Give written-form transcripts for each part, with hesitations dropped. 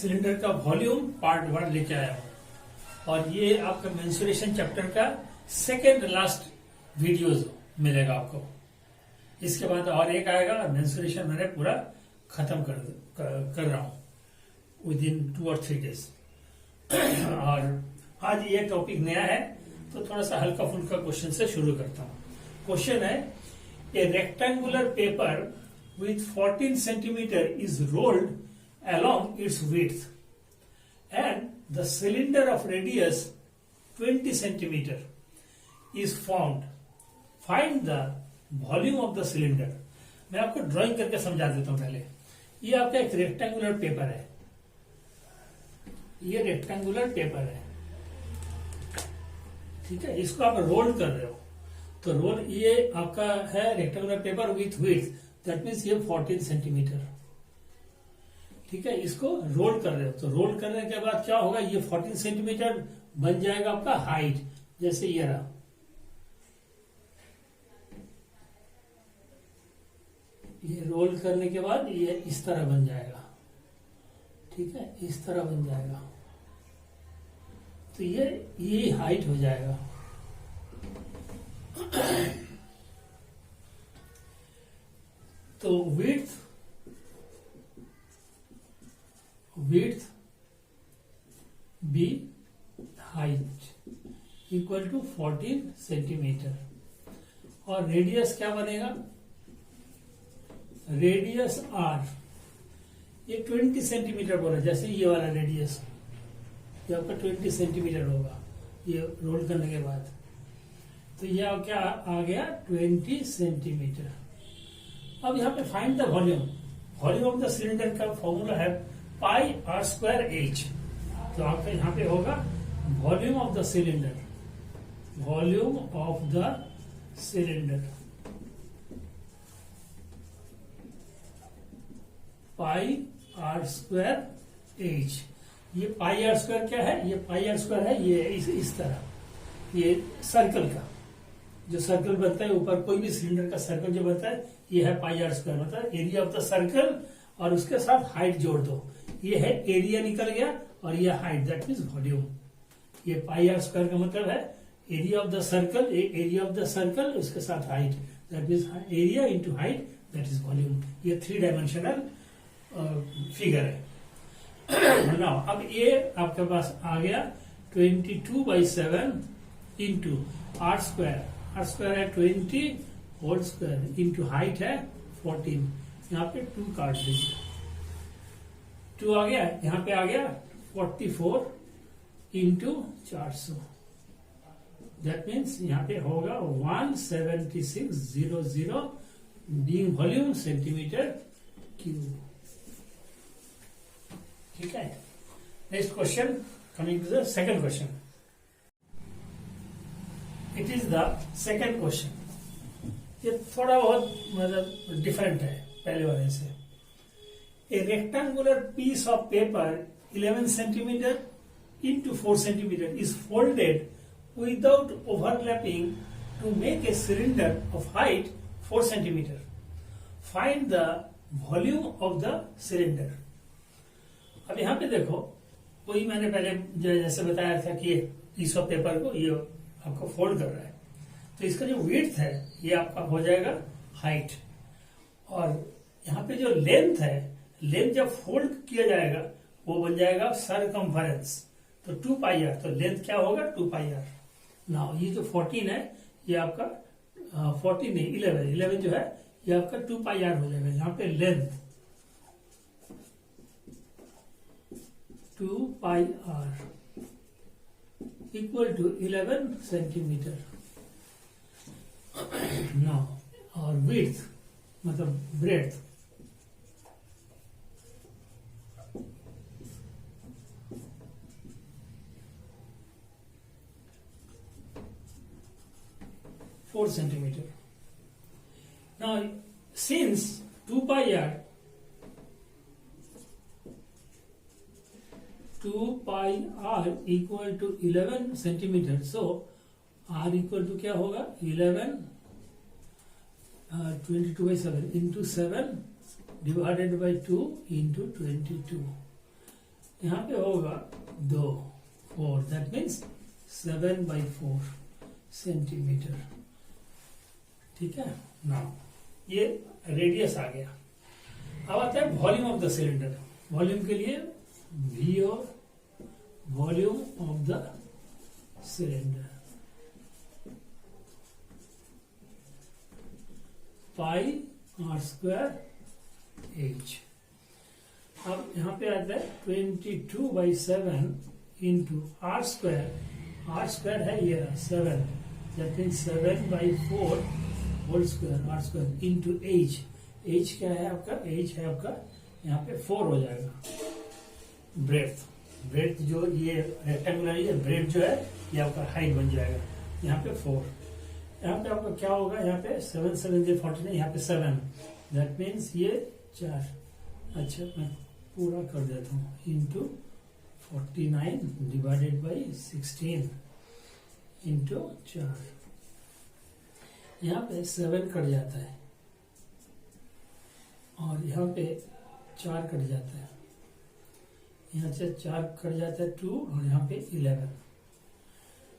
Cylinder का volume part 1 लेके आया हूं और ये आपका मेंसुरेशन चैप्टर का सेकेंड लास्ट वीडियोज मिलेगा आपको। इसके बाद और एक आएगा और मेंसुरेशन मैंने पूरा खत्म कर रहा हूं विद इन 2 और 3 डेज। और आज ये टॉपिक नया है तो थोड़ा सा हल्का फुल्का क्वेश्चन से शुरू करता हूं। क्वेश्चन है, ए rectangular paper with 14 centimeter is rolled along its width and the cylinder of radius 20 centimeter is formed. Find the volume of the cylinder. मैं आपको ड्राइंग करके समझा देता हूं पहले। ये आपका एक रेक्टेंगुलर पेपर है, ये रेक्टेंगुलर पेपर है, ठीक है। इसको आप रोल कर रहे हो तो रोल ये आपका है rectangular paper with width, that means ये 14 सेंटीमीटर, ठीक है। इसको रोल कर रहे हो तो रोल करने के बाद क्या होगा, ये 14 सेंटीमीटर बन जाएगा आपका हाइट। जैसे ये रहा, ये रोल करने के बाद ये इस तरह बन जाएगा, ठीक है, इस तरह बन जाएगा तो ये हाइट हो जाएगा। तो width b height equal to 14 centimetre और रेडियस क्या बनेगा, रेडियस आर, ये 20 सेंटीमीटर बोला। जैसे ये वाला रेडियस ये आपका 20 सेंटीमीटर होगा ये रोल करने के बाद, तो ये क्या आ गया 20 सेंटीमीटर। अब यहाँ पे find the volume, volume of the cylinder का फॉर्मूला है पाई आर स्क्वायर एच। तो आपका यहाँ पे होगा volume of the cylinder, volume of the cylinder pi are square h. ये पाई आर स्क्वायर क्या है, ये पाई आर स्क्वायर है, ये इस तरह, ये सर्कल का जो सर्कल बनता है ऊपर, कोई भी सिलेंडर का सर्कल जो बनता है ये है पाई आर स्क्वायर, मतलब एरिया ऑफ द सर्कल और उसके साथ हाइट जोड़ दो, ये है एरिया निकल गया और ये हाइट, दैट मीन्स वॉल्यूम। ये पाई आर स्क्वायर का मतलब है area of the circle, area of the circle उसके साथ height, that means area into height, that is volume. ये 3 डायमेंशनल फिगर है ना। अब ये आपके पास आ गया 22/7 into are square, r square है 20 होल स्क्वायर इंटू हाइट है 14, यहाँ पे 2 काट दीजिए, 2 आ गया, यहाँ पे आ गया 44 इंटू 400, दैट मीन्स यहाँ पे होगा 17600 बीइंग वॉल्यूम सेंटीमीटर क्यूब, ठीक है। Next question, coming to the second question, it is the second question. ये थोड़ा बहुत मतलब डिफरेंट है पहले वाले से। A rectangular piece of paper 11 centimetre into 4 centimetre is folded without overlapping to make a cylinder of height 4 centimetre. Find the volume of the cylinder. अब यहाँ पे देखो, वही मैंने पहले जैसे बताया था कि पीस ऑफ पेपर को ये आपको फोल्ड कर रहा है, तो इसका जो विड्थ है ये आपका हो जाएगा हाइट, और यहाँ पे जो लेंथ है, लेंथ जब फोल्ड किया जाएगा वो बन जाएगा सरकमफरेंस, तो 2 पाई आर, तो लेंथ क्या होगा 2 पाई आर। नाउ ये जो 14 है ये आपका 14 नहीं 11 जो है ये आपका 2 पाई आर हो जाएगा। यहाँ पे length 2 pi r equal to 11 centimetre. Now और विड्थ मतलब breadth, four centimetre. Now since 2 pi r equal to 11 centimetre, so r equal to क्या होगा 11 22/7 इंटू 7 divided by 2 into 22, यहाँ पे होगा 2 4, दैट मीन्स 7/4 सेंटीमीटर। ठीक है ना, ये रेडियस आ गया। अब आता है volume of the cylinder. Volume के लिए वी और volume of the cylinder pi are square H. अब यहाँ पे आता है 22/7 into are square. R square है ये 7, that means 7/4 whole square r square into h. H क्या है आपका? एच है आपका यहाँ पे 4 हो जाएगा। ब्रेथ जो ये रेक्टेंगुलर है, ब्रेथ जो है ये आपका हाइट बन जाएगा। यहाँ पे 4, यहाँ पे आपका क्या होगा? यहाँ पे 7 7 49, यहाँ पे 7, दैट मीन्स ये 4। अच्छा मैं पूरा कर देता हूँ, इंटू 49 डिवाइडेड बाई 16 इंटू 4। यहाँ पे 7 कट जाता है और यहाँ पे 4 कट जाता है। यहाँ से 4 कट जाता है 2 और यहाँ पे 11,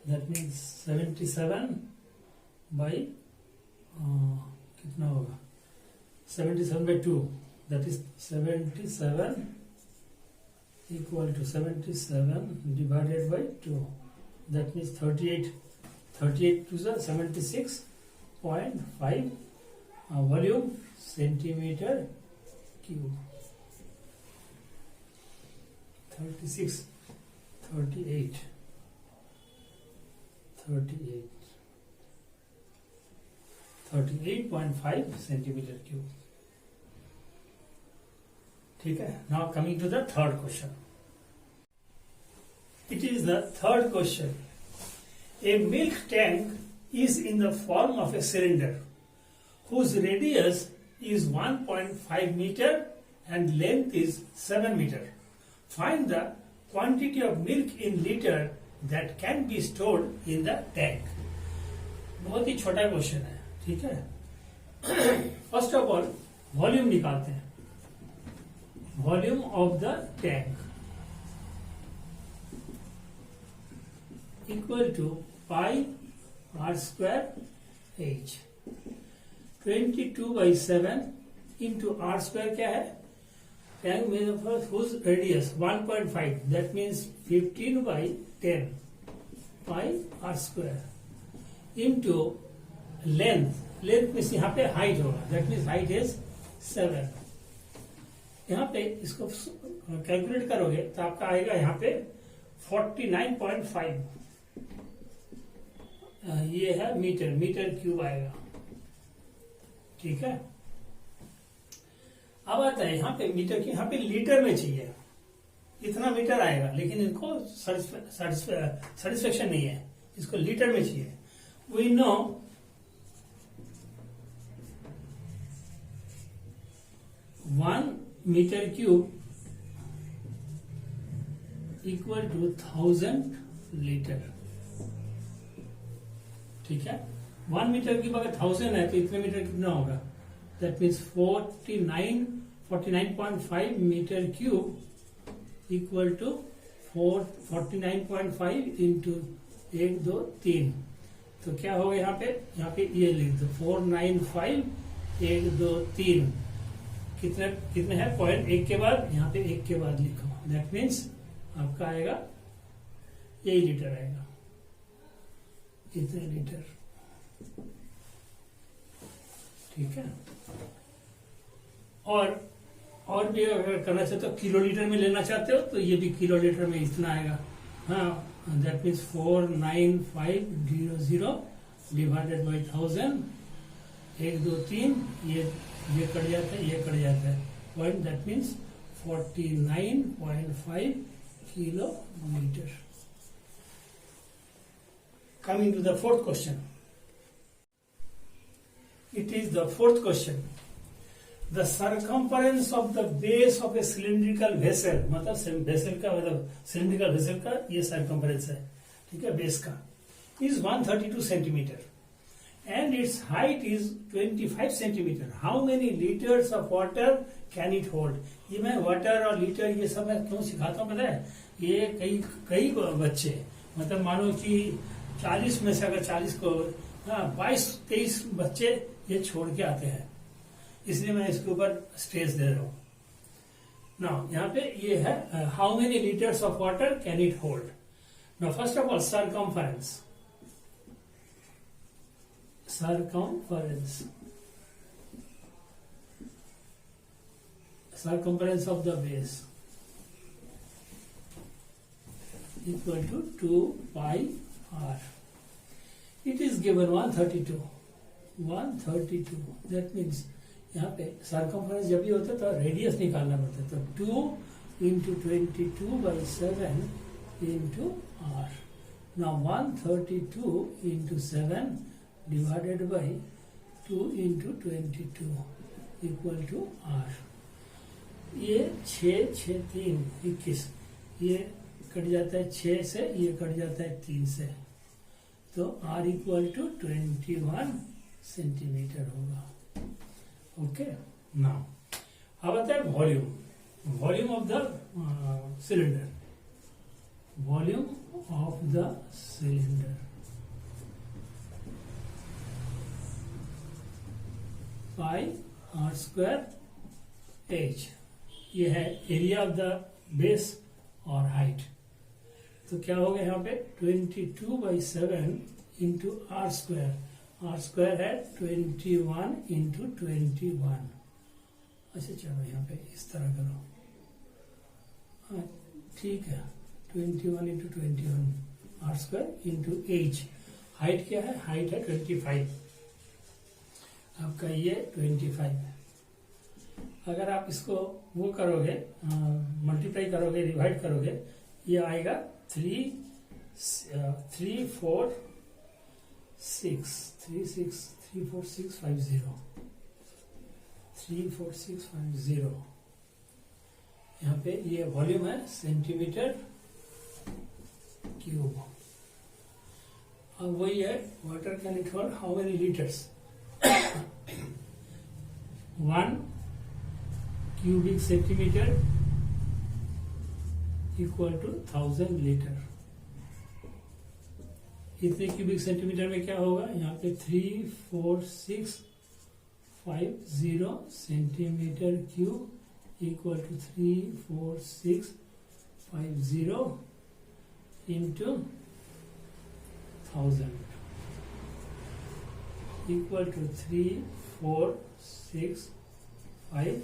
दैट मीन्स 77 बाई कितना होगा? 77/2, that is 77 equal to 77 divided by 2, that means 38 to 76.5 volume centimetre cube. 38 38.5 centimetre cube. ठीक है, now coming to the third question. It is the third question. A milk tank is in the form of a cylinder whose radius is 1.5 meter and length is 7 meter. Find the quantity of milk in liter that can be stored in the tank. बहुत ही छोटा question है, ठीक है। First of all volume निकालते हैं। Volume of the tank equal to pi are square h. 22/7 into are square क्या है? Tank में whose radius 1.5, that means 15/10 pi are square into length. Length means यहाँ पे हाइट होगा, दैट मीन्स हाइट इज 7। यहाँ पे इसको कैलकुलेट करोगे तो आपका आएगा यहाँ पे 49.5, ये है मीटर क्यूब आएगा। ठीक है, अब आता है यहाँ पे मीटर की, यहाँ पे लीटर में चाहिए, इतना मीटर आएगा, लेकिन इनको सेटिस्फेक्शन नहीं है, इसको लीटर में चाहिए। We know one metre cube equal to 1000 litre. ठीक है, 1 मीटर क्यूब अगर 1000 है तो इतने मीटर कितना होगा? That means 49.5 metre cube equal to 49.5 into 1 2 3। तो क्या होगा यहाँ पे ये लिख दो 495 1 2 3। कितने हैं? पॉइंट 1 के बाद यहाँ पे 1 के बाद लिखो, दैट मीन्स आपका आएगा यही लीटर आएगा, इतने लीटर। ठीक है, और भी अगर करना चाहते हो, किलो लीटर में लेना चाहते हो तो ये भी किलो लीटर में इतना आएगा। हाँ, दैट मीन्स 49500 डिवाइडेड बाई 1000, 1 2 3, ये कट जाता है, ये कट जाता है point, that means 49.5 kilometre. Coming to the fourth question. It is the fourth question. The circumference of the base of a cylindrical vessel, मतलब वेसल का मतलब सिलिंड्रिकल वेसल का ये सर्कम्फरेंस है, ठीक है, बेस का, is 132 centimetre and its height is 25 centimeter. How many liters of water can it hold? ये मैं वाटर और लीटर ये सब मैं क्यों सिखाता हूँ पता है? ये कई बच्चे मतलब मानो कि 40 में से अगर 40 को 22-23 बच्चे ये छोड़ के आते हैं, इसलिए मैं इसके ऊपर स्ट्रेस दे रहा हूँ ना। यहाँ पे ये है how many litres of water can it hold. Now first of all circumference of the base equal to 2 pi r. It is given 132. That means यहाँ पे सर्कमफरेंस जब भी होता है तो रेडियस निकालना पड़ता है, तो 2 into 22/7 into r. Now 132 into 7 divided by 2 into 22 equal to r. ये 6×6=3 21, ये कट जाता है 6 से, ये कट जाता है 3 से, तो r इक्वल टू 21 सेंटीमीटर होगा. ओके. नाउ अब आता है volume of the cylinder. Volume of the cylinder pi r square h. ये है एरिया ऑफ द बेस और हाइट. तो क्या हो गया यहाँ पे 22/7 into r square. r square है 21 इंटू 21. अच्छा चलो यहाँ पे इस तरह करो. हाँ ठीक है, 21 into 21 r square into h. Height क्या है? हाइट है 25. आपका ये 25 है. अगर आप इसको वो करोगे, मल्टीप्लाई करोगे, डिवाइड करोगे, ये आएगा 34650. यहाँ पे ये वॉल्यूम है सेंटीमीटर क्यूब. अब वही है water can it hold how many litres. 1 cubic centimeter equal to 1000 litre. इतने क्यूबिक सेंटीमीटर में क्या होगा? यहाँ पे 34650 centimetre cube equal to 34650 into 1000 equal to 34650.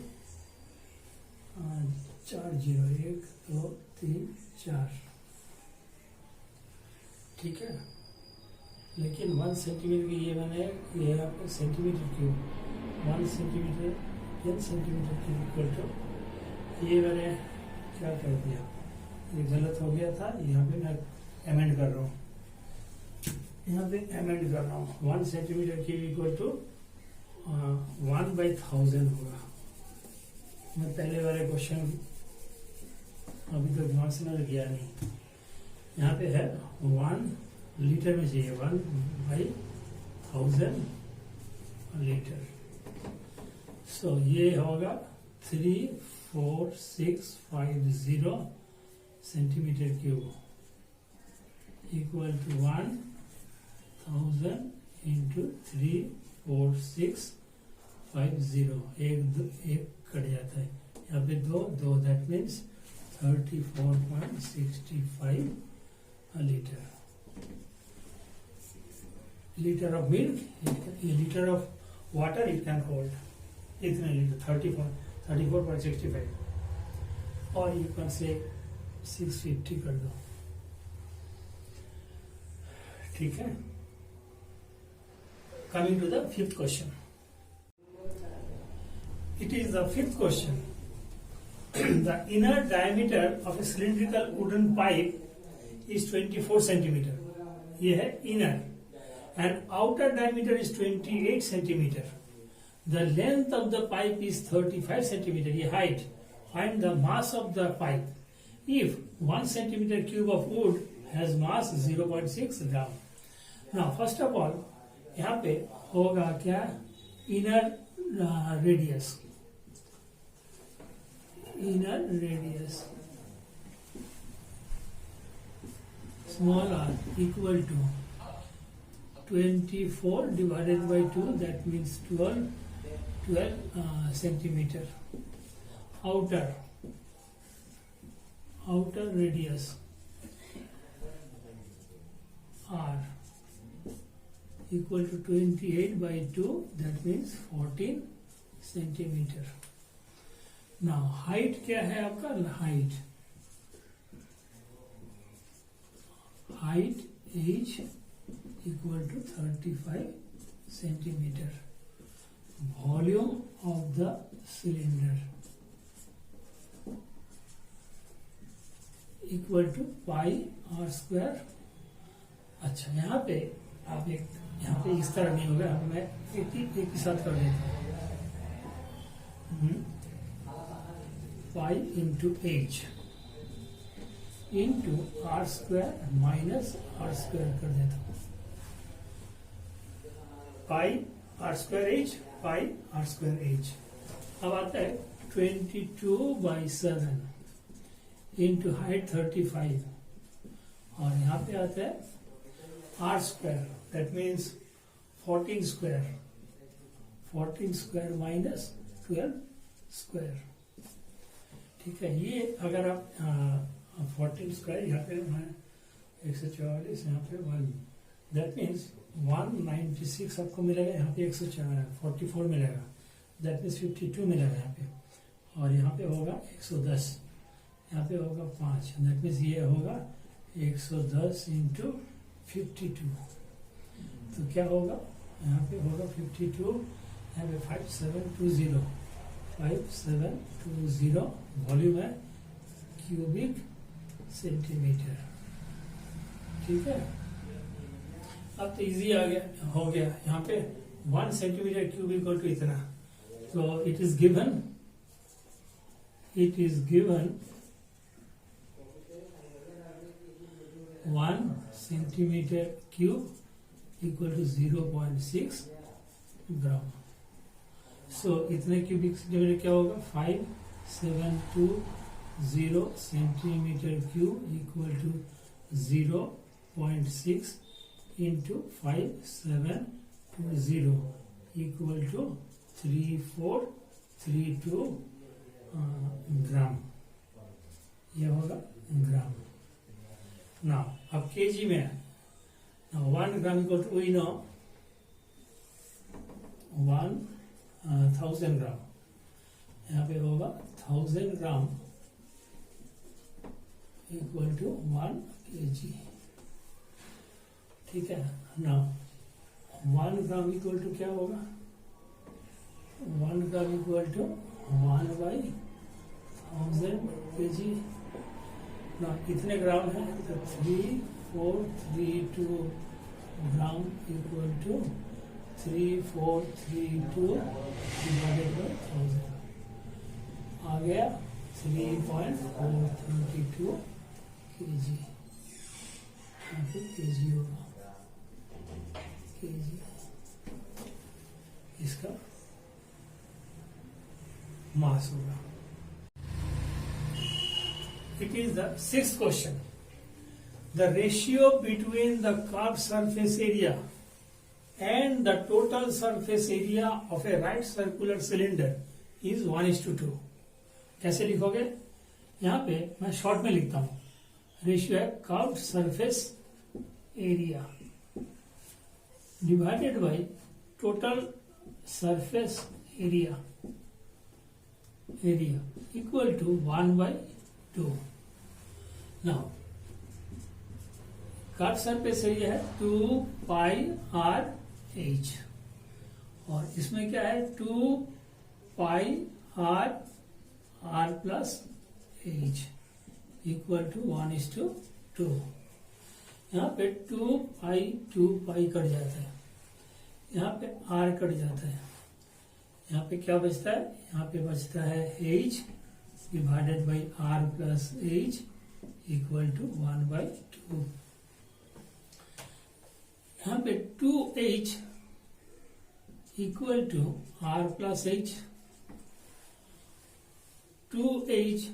4 0 1 2 3 4. ठीक है. लेकिन 1 सेंटीमीटर की ये मैंने ये आपको centimetre cube 1 centimetre 10 centimetre cube equal to, ये मैंने क्या कर दिया, ये गलत हो गया था. यहाँ पे मैं एमेंड कर रहा हूँ, 1 सेंटीमीटर क्यूब इक्वल टू 1/1000 होगा. मैं पहले वाले क्वेश्चन अभी तो दिमाग से मेरा गया नहीं. यहाँ पे है 1 लीटर में चाहिए, 1/1000 लीटर. सो ये होगा 34650 centimetre cube equal to 1000 into 34650. एक कट जाता है यहाँ पे 2 that means 34.65 litre. Litre of milk, litre of water it can hold इतने लीटर 34.65. और यू कैन से 650 कर दो. ठीक है. Coming to the 5th question. It is the 5th question. The inner diameter of a cylindrical wooden pipe is 24 centimeter. ये है inner. And outer diameter is 28 centimeter. The length of the pipe is 35 centimeter. ये height. Find the mass of the pipe. If 1 centimeter cube of wood has mass 0.6 gram. Now, first of all, यहाँ पे होगा क्या, inner radius, inner radius small r equal to 24 divided by 2, that means 12 centimeter. Outer radius r equal to 28 by 2, that means 14 centimeter. Now height क्या है आपका, height h equal to 35 centimeter. Volume of the cylinder equal to pi r square. अच्छा, यहाँ पे आप यहाँ पे इस तरह नहीं होगा, मैं एक ही साथ कर देता हूँ। Pi into H into are square minus R square कर देता हूँ। Pi are square H, pi are square H. अब आता है 22/7 इंटू हाइट 35, और यहाँ पे आता है r square, that means 14 square minus 12 square. ठीक है, ये अगर आप 14 स्क्वायर, यहाँ पे 144, यहाँ पे 1, दैट मीन्स 196 आपको मिलेगा। यहाँ पे 144 मिलेगा, दैट मीन्स 52 मिलेगा यहाँ पे, और यहाँ पे होगा 110, यहाँ पे होगा 5, दैट मीन्स ये होगा 110 इंटू 52। तो क्या होगा, यहाँ पे होगा 52, यहाँ पे 5720 वॉल्यूम है क्यूबिक सेंटीमीटर। ठीक है, अब तो इजी आ गया, हो गया। यहाँ पे 1 सेंटीमीटर क्यूब इक्वल टू इतना, तो it is given 1 centimetre cube equal to 0.6 gram. So इतने क्यूबिक सेंटीमीटर क्या होगा, 5720 centimetre cube equal to 0.6 into 5720 equal to 3432 gram, यह होगा ग्राम। ना अब केजी में है, 1 gram equal to, we know 1000 gram, यहाँ पे होगा 1000 ग्राम इक्वल टू 1 kg। ठीक है ना, 1 ग्राम इक्वल टू क्या होगा, 1 ग्राम इक्वल टू 1/1000 kg। ना इतने ग्राम है तो 3432 gram equal to 3432 divided by 1000 आ गया 3.432 kg। यहाँ पे kg होगा, kg इसका मास होगा। It is the 6th question. The ratio between the curved surface area and the total surface area of a right circular cylinder is 1:2। कैसे लिखोगे, यहाँ पे मैं शॉर्ट में लिखता हूँ, रेशियो है curved surface area divided by total surface area equal to 1/2। Now curve surface area है 2 पाई r h, और इसमें क्या है 2 pi r plus h equal to 1:2। यहाँ पे 2 पाई कट जाता है, यहाँ पे r कट जाता है, यहाँ पे क्या बचता है, यहाँ पे बचता है h divided by r plus h equal to 1/2। यहाँ पे 2h equal to r plus h, 2h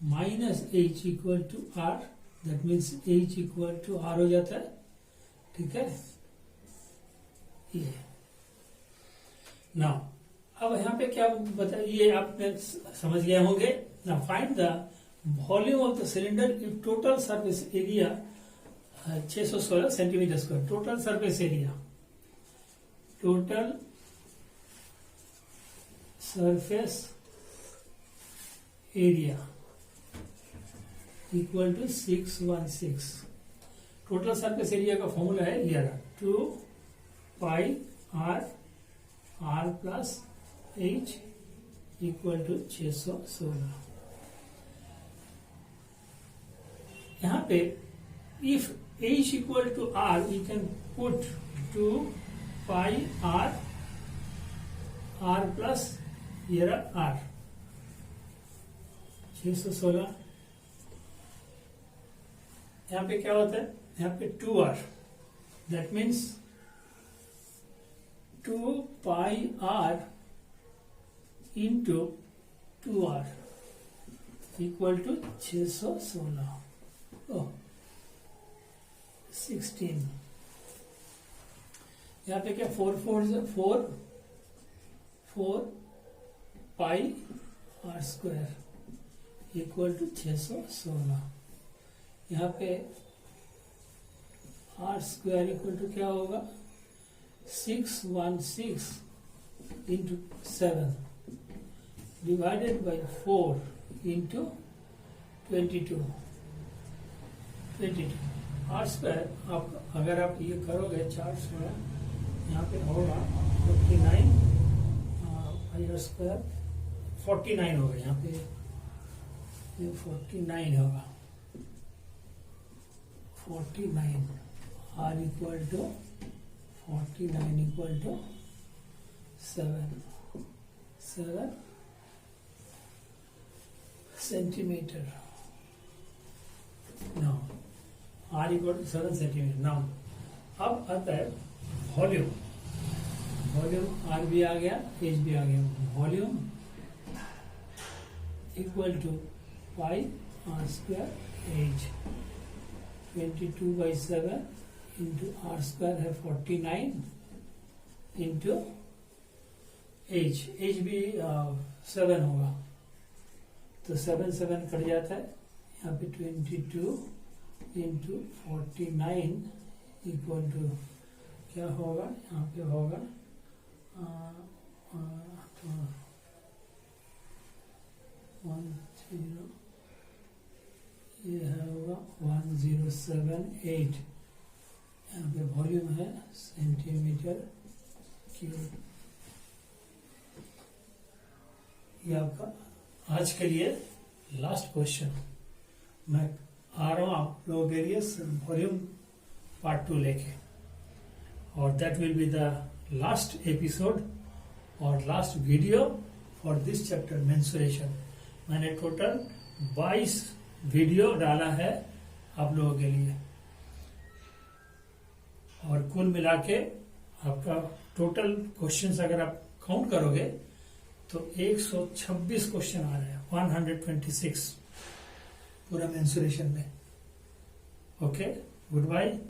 minus h equal to r, that means h equal to r हो जाता है। ठीक है, ये नाउ अब यहाँ पे क्या बताइए, आपने समझ गए होंगे। ना find the volume of the cylinder if total surface area 616 centimetre square. Total surface area, total surface area equal to 616। Total surface area का फॉर्मूला है ये रहा, 2 pi R plus H equal to 616। यहाँ पे if h equal to r we can put 2 pi r plus ये रहा r, 616। यहाँ पे क्या होता है, यहाँ पे 2r, that means 2 pi r into 2r equal to 616, 16। यहाँ पे क्या 4 pi are square equal to 616। यहाँ पे आर स्क्वायर इक्वल टू क्या होगा, 616 into 7 divided by 4 into 22। R square आप अगर आप ये करोगे चार्ट में, यहाँ पे होगा 49 आर स्क्वायर 49 होगा, यहाँ पे ये 49 होगा, 49 r equal to 49 equal to 7 centimetre. Now r equal to 7 centimetre. Now अब आता है वॉल्यूम, वॉल्यूम आर भी आ गया, एच भी आ गया। Volume equal to pi are square h, 22/7 into are square है 49 इंटू एच भी 7 होगा, तो 7 कट जाता है। यहाँ पे 22 इंटू 49 इक्वल टू क्या होगा, यहाँ पे होगा 10, ये है होगा 1078। यहाँ पे वॉल्यूम है सेंटीमीटर क्यूब। ये आपका आज के लिए लास्ट क्वेश्चन। मैं आ रहा हूँ आप लोगों के लिए वॉल्यूम पार्ट 2 लेके, और that will be the last episode और last video for this chapter mensuration. मैंने टोटल 22 वीडियो डाला है आप लोगों के लिए, और कुल मिला के आपका टोटल क्वेश्चंस अगर आप काउंट करोगे तो 126 क्वेश्चन आ रहे हैं, 126 पूरा मेंसुरेशन में। Okay, good bye.